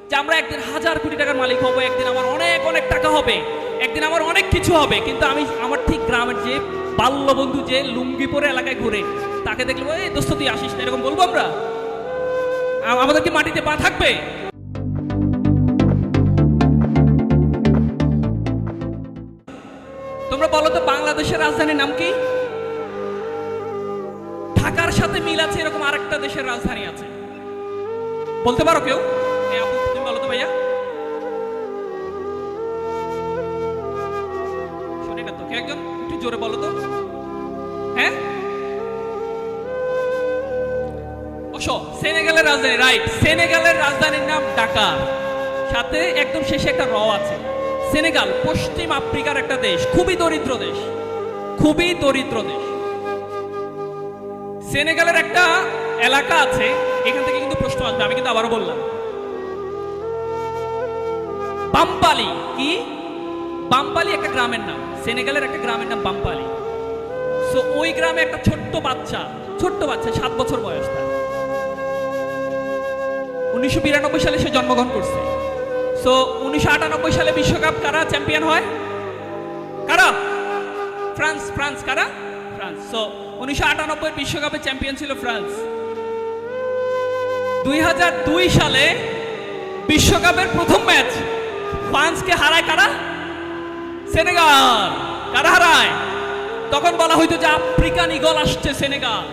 যে আমরা একদিন 1000 কোটি টাকার মালিক হব, একদিন আমার অনেক অনেক টাকা হবে, একদিন আমার অনেক কিছু হবে, কিন্তু আমি আমার ঠিক গ্রামের যে বাল্য বন্ধু যে লুঙ্গি পরে এলাকায় ঘুরে তাকে দেখলে এই দোস্ত তুই আসিস না, এরকম বলবো আমরা? আমাদের কি মাটিতে পা থাকবে? তোমরা বলো তো বাংলাদেশের রাজধানীর নাম কি? ঢাকার সাথে মিল আছে এরকম আরেকটা দেশের রাজধানী আছে, বলতে পারো কেউ? আপু তুমি বলো তো ভাইয়া, শুনে না তো কেউ, একজন একটু জোরে বলো তো। হ্যাঁ, সেনেগালের রাজধানী, রাইট। সেনেগালের রাজধানীর নাম ঢাকা, সাথে একদম শেষে একটা র আছে। সেনেগাল পশ্চিম আফ্রিকার একটা দেশ, খুবই দরিদ্র দেশ, খুবই দরিদ্র দেশ। সেনেগালের একটা এলাকা আছে, এখান থেকে কিন্তু প্রশ্ন আসবে, আমি কিন্তু আবারও বললাম। বাম্পালি কি? বাম্পালি একটা গ্রামের নাম, সেনেগালের একটা গ্রামের নাম বাম্পালি। সো ওই গ্রামে একটা ছোট্ট বাচ্চা 7 বছর বয়স তার, 1992 সালে সে জন্মগ্রহণ করছে। সো 1998 সালে বিশ্বকাপ কারা চ্যাম্পিয়ন হয়? কারা? ফ্রান্স। ফ্রান্স কারা? ফ্রান্স। সো 1998 বিশ্বকাপের চ্যাম্পিয়ন ছিল ফ্রান্স। 2002 সালে বিশ্বকাপের প্রথম ম্যাচ ফ্রান্সকে হারায় কারা? সেনেগাল। কারা হারায়? তখন বলা হইতো যে আফ্রিকান ইগল আসছে সেনেগাল।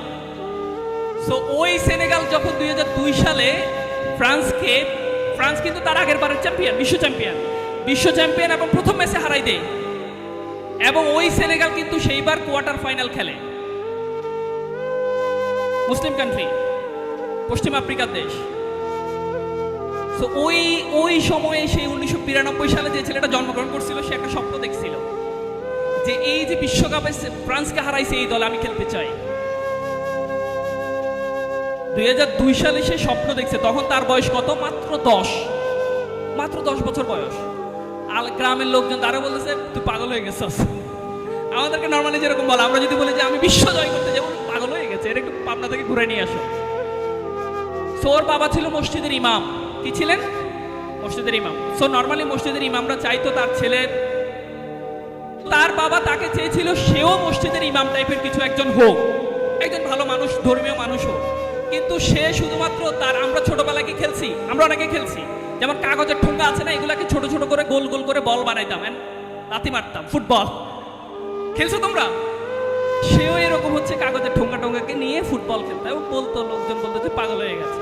সো ওই সেনেগাল যখন 2002 সালে ফ্রান্স কিন্তু তার আগের বারের চ্যাম্পিয়ন, বিশ্ব চ্যাম্পিয়ন এবং প্রথম ম্যাচে হারাই দেয়, এবং ওই সেনেগাল কিন্তু সেইবার কোয়ার্টার ফাইনাল খেলে। মুসলিম কান্ট্রি, পশ্চিম আফ্রিকার দেশ। সো ওই সময়ে সেই 1992 সালে যে ছেলেটা জন্মগ্রহণ করছিল, সে একটা স্বপ্ন দেখছিল যে এই যে বিশ্বকাপে ফ্রান্সকে হারাইছে এই দল, আমি খেলতে চাই। 2002 সালে সে স্বপ্ন দেখছে, তখন তার বয়স কত? মাত্র 10 বছর বয়স। আর গ্রামের লোকজন তারা বলতেছে তুই পাগল হয়ে গেছিস। আমাদেরকে নর্মালি যেরকম বলে, আমরা যদি বলি যে আমি বিশ্ব জয় করতে যাবো, পাগল হয়ে গেছে, এর একটু পাবনা থেকে ঘুরে নিয়ে আসো। সো ওর বাবা ছিল মসজিদের ইমাম। কি ছিলেন? মসজিদের ইমাম। সো নর্মালি মসজিদের ইমামরা চাইতো তার ছেলের, তার বাবা তাকে চেয়েছিল সেও মসজিদের ইমাম টাইপের কিছু একজন হোক, একজন ভালো মানুষ, ধর্মীয় মানুষ হোক। কিন্তু সে শুধুমাত্র তার, আমরা ছোটবেলায় কি খেলছি? আমরা অনেকে খেলছি, যেমন কাগজের ঠোঙ্গা আছে না, এগুলাকে ছোট ছোট করে গোল গোল করে বল বানাইতাম, লাথি মারতাম, ফুটবল খেলছো তোমরা? সেও এরকম হচ্ছে কাগজের ঠোঙ্গাকে নিয়ে ফুটবল খেলতো, এবং বলতো, লোকজন বলতো যে পাগল হয়ে গেছে।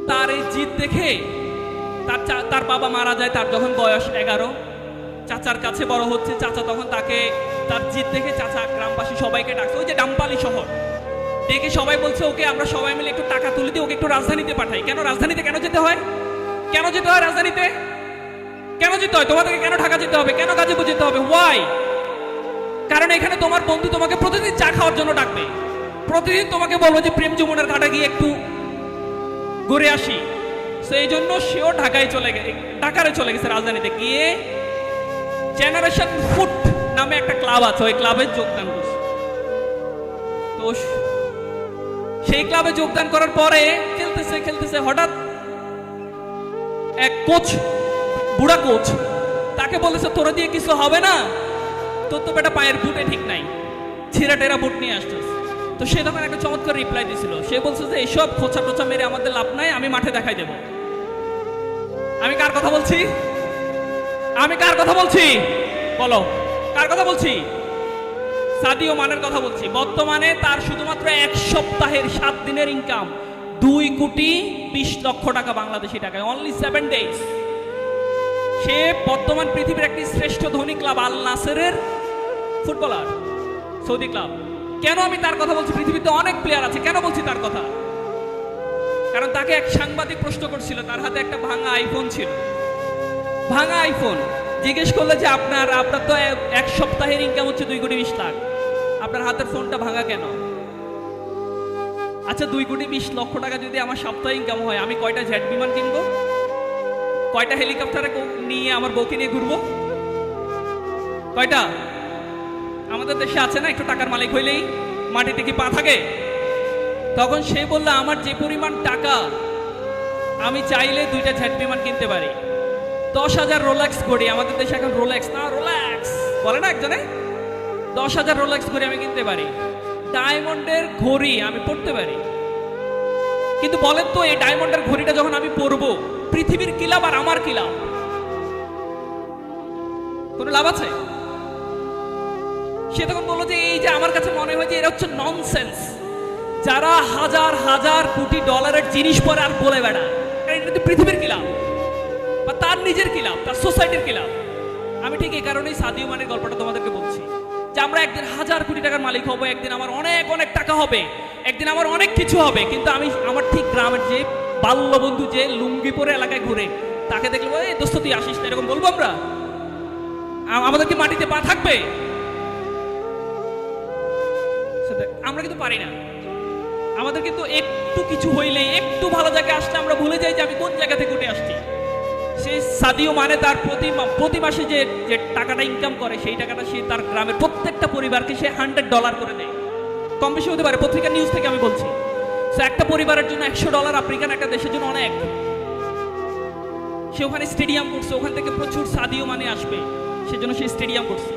তার এই জিদ দেখে তার বাবা মারা যায়, তার যখন বয়স 11। চাচার কাছে বড় হচ্ছে, চাচা তখন তাকে, তার জিদ দেখে চাচা গ্রামবাসী সবাইকে ডাকছে, ওই যে ডাম্পালি শহর, ডেকে সবাই বলছে ওকে আমরা সবাই মিলে একটু টাকা তুলে দিই, ওকে একটু রাজধানীতে পাঠাই। কেন রাজধানীতে কেন যেতে হয়? কেন যেতে হয় রাজধানীতে? কেন যেতে হয়? তোমাদেরকে কেন ঢাকা যেতে হবে? কেন গাজীপুর যেতে হবে? ওয়াই? কারণ এখানে তোমার বন্ধু তোমাকে প্রতিদিন চা খাওয়ার জন্য ডাকবে, প্রতিদিন তোমাকে বলবো যে প্রেম যমুনার ঘাটে গিয়ে একটু ঘুরে আসি। সেই জন্য সেও ঢাকায় চলে গেছে, রাজধানীতে গিয়ে জেনারেশন ফুট নামে একটা ক্লাব আছে, ওই ক্লাবে যোগদান করছে। তো সেই ক্লাবে যোগদান করার পরে খেলতেছে হঠাৎ এক কোচ, বুড়া কোচ, তাকে বলেছে তোরা দিয়ে কিছু হবে না, তোর তো বেটা পায়ের বুটে ঠিক নাই, ছেঁড়া টেরা বুট নিয়ে আসছিস। তো সে তখন একটা চমৎকার রিপ্লাই দিয়েছিল, সে বলছে যে এইসব খোঁচা টোচা মেরে আমাদের লাভ নাই, আমি মাঠে দেখাই দেব। আমি কার কথা বলছি? বলো কার কথা বলছি? সাদিও মানের কথা বলছি। বর্তমানে তার শুধুমাত্র 1 সপ্তাহের 7 দিনের ইনকাম 2,20,00,000 টাকা, বাংলাদেশি টাকায়, অনলি 7 ডেজ। সে বর্তমান পৃথিবীর একটি শ্রেষ্ঠ ধনী ক্লাব আল নাসেরের ফুটবলার, সৌদি ক্লাব। কেন আমি তার কথা বলছি? পৃথিবীতে অনেক প্লেয়ার আছে, কেন বলছি তার কথা? কারণ তাকে এক সাংবাদিক প্রশ্ন করছিল, তার হাতে একটা ভাঙা আইফোন ছিল, ভাঙা আইফোন। জিজ্ঞেস করলে যে আপনার তো 1 সপ্তাহের ইনকাম হচ্ছে 2,20,00,000, আপনার হাতের ফোনটা ভাঙা কেন? আচ্ছা 2,20,00,000 টাকা যদি আমার সপ্তাহে ইনকাম হয়, আমি কয়টা জেট বিমান কিনবো? কয়টা হেলিকপ্টারে নিয়ে আমার বউকে নিয়ে ঘুরবো? কয়টা? আমাদের দেশে আছে না, একটু টাকার মালিক হইলেই মাটিতে কি পা থাকে? তখন সে বলল আমার যে পরিমাণ টাকা আমি চাইলে 2টা জেট বিমান কিনতে পারি। 10,000 রোলেক্স ঘড়ি, আমাদের দেশে এখন রোলেক্স না রোলেক্স বলে না একজনে, 10,000 রোলেক্স ঘড়ি আমি কিনতে পারি। ডায়মন্ডের ঘড়ি আমি পড়তে পারি। কিন্তু বলেন তো এই ডায়মন্ডের ঘড়িটা যখন আমি পরবো, পৃথিবীর কি লাভ আর আমার কি লাভ? কোনো লাভ আছে? সে তখন বললো যে এই যে আমার কাছে মনে হয় যে এটা হচ্ছে ননসেন্স, যারা হাজার হাজার কোটি ডলারের জিনিস পরে আর বলে বেড়ায়, এটা তো পৃথিবীর কি লাভ বা তার নিজের কি লাভ, তার সোসাইটির কি লাভ? আমি ঠিক এই কারণেই সাদিও মানের গল্পটা তোমাদেরকে বলছি যে আমরা একদিন হাজার কোটি টাকার মালিক হব, একদিন আমার অনেক অনেক টাকা হবে, একদিন আমার অনেক কিছু হবে, কিন্তু আমি আমার ঠিক গ্রামের যে বাল্য বন্ধু যে লুঙ্গি পরে এলাকায় ঘুরে তাকে দেখলে এই দোস্ত তুই আসিস না, এরকম বলবো আমরা? আমাদের কি মাটিতে পা থাকবে? আমরা কিন্তু পারি না। আমাদের কিন্তু একটু কিছু হইলে, একটু ভালো জায়গায় আসলে আমরা ভুলে যাই যে আমি কোন জায়গা থেকে উঠে আসছি। সেই সাদিও মানে তার প্রতি মাসে যে টাকাটা ইনকাম করে, সেই টাকাটা সে তার গ্রামের প্রত্যেকটা পরিবারকে সে $100 করে দেয়। কম বেশি হতে পারে, পত্রিকা নিউজ থেকে আমি বলছি। সো একটা পরিবারের জন্য $100 আফ্রিকান একটা দেশের জন্য অনেক। সে ওখানে স্টেডিয়াম করছে, ওখান থেকে প্রচুর সাদিও মানে আসবে, সেজন্য সে স্টেডিয়াম করছে।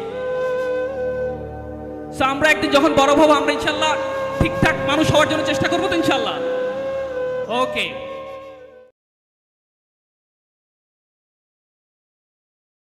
সো আমরা একদিন যখন বড় হবো, আমরা ইনশাল্লাহ ঠিকঠাক মানুষ হওয়ার জন্য চেষ্টা করবো তো ইনশাল্লাহ। ওকে।